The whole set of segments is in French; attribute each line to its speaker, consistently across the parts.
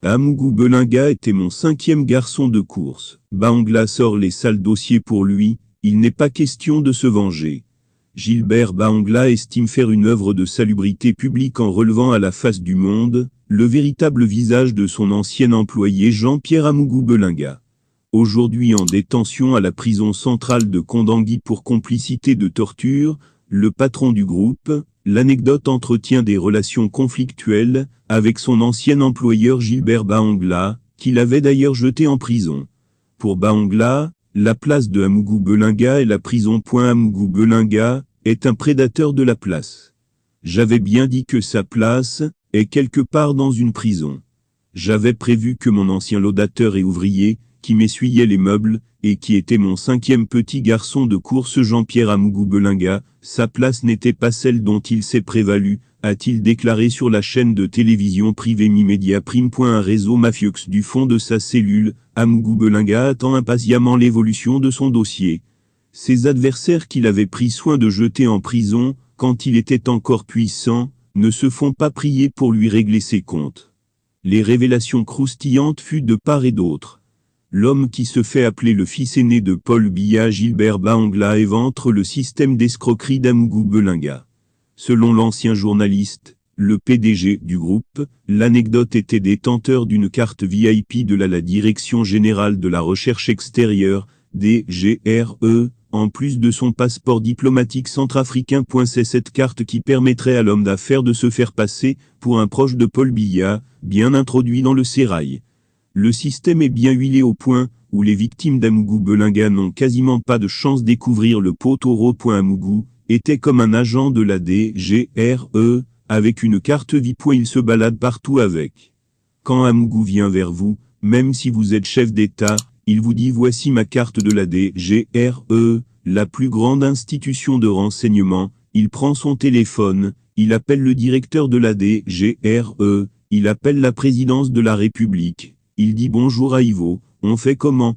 Speaker 1: Amougou Belinga était mon 5e garçon de course. Bahangla sort les sales dossiers pour lui, il n'est pas question de se venger. Gilbert Bahangla estime faire une œuvre de salubrité publique en relevant à la face du monde le véritable visage de son ancien employé Jean-Pierre Amougou Belinga. Aujourd'hui en détention à la prison centrale de Kondangui pour complicité de torture, le patron du groupe, l'anecdote entretient des relations conflictuelles avec son ancien employeur Gilbert Bahangla, qu'il avait d'ailleurs jeté en prison. Pour Bahangla, la place de Amougou Belinga est la prison. Amougou Belinga est un prédateur de la place. J'avais bien dit que sa place est quelque part dans une prison. J'avais prévu que mon ancien laudateur et ouvrier, qui m'essuyait les meubles, et qui était mon 5e petit garçon de course Jean-Pierre Amougou Belinga, sa place n'était pas celle dont il s'est prévalu, a-t-il déclaré sur la chaîne de télévision privée Mi-Média Prime. Un réseau mafieux du fond de sa cellule, Amougou Belinga attend impatiemment l'évolution de son dossier. Ses adversaires qu'il avait pris soin de jeter en prison, quand il était encore puissant, ne se font pas prier pour lui régler ses comptes. Les révélations croustillantes furent de part et d'autre. L'homme qui se fait appeler le fils aîné de Paul Biya, Gilbert Bahangla, éventre le système d'escroquerie d'Amougou Belinga. Selon l'ancien journaliste, le PDG du groupe, l'anecdote était détenteur d'une carte VIP de la Direction Générale de la Recherche Extérieure, DGRE, en plus de son passeport diplomatique centrafricain. C'est cette carte qui permettrait à l'homme d'affaires de se faire passer pour un proche de Paul Biya, bien introduit dans le sérail. Le système est bien huilé au point où les victimes d'Amougou Belinga n'ont quasiment pas de chance de découvrir le pot-au-rose. Amougou était comme un agent de la DGRE, avec une carte VIP. Il se balade partout avec. Quand Amougou vient vers vous, même si vous êtes chef d'État, il vous dit « Voici ma carte de la DGRE, la plus grande institution de renseignement ». Il prend son téléphone, il appelle le directeur de la DGRE, il appelle la présidence de la République. Il dit bonjour à Ivo, on fait comment?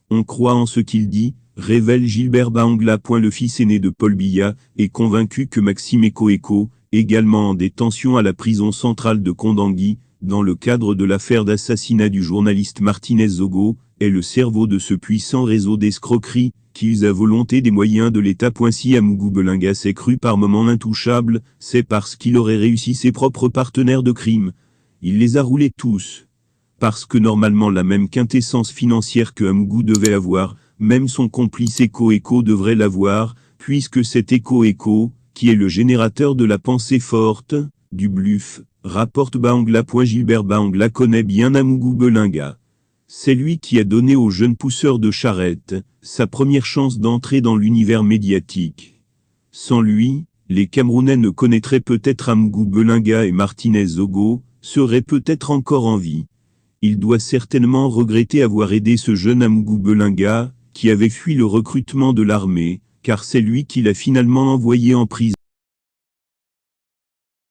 Speaker 1: On croit en ce qu'il dit, révèle Gilbert Bahangla. Le fils aîné de Paul Biya est convaincu que Maxime Eko, également en détention à la prison centrale de Kondangui, dans le cadre de l'affaire d'assassinat du journaliste Martinez Zogo, est le cerveau de ce puissant réseau d'escroquerie, qui use à volonté des moyens de l'État. Si Amougou Belinga s'est cru par moments intouchable, c'est parce qu'il aurait réussi ses propres partenaires de crime. Il les a roulés tous. Parce que normalement la même quintessence financière que Amougou devait avoir, même son complice Eko devrait l'avoir, puisque cet Eko, qui est le générateur de la pensée forte, du bluff, rapporte Bahangla. Gilbert Bahangla connaît bien Amougou Belinga. C'est lui qui a donné au jeune pousseur de charrette sa première chance d'entrer dans l'univers médiatique. Sans lui, les Camerounais ne connaîtraient peut-être Amougou Belinga et Martinez Zogo, seraient peut-être encore en vie. Il doit certainement regretter avoir aidé ce jeune Amougou Belinga, qui avait fui le recrutement de l'armée, car c'est lui qui l'a finalement envoyé en prison.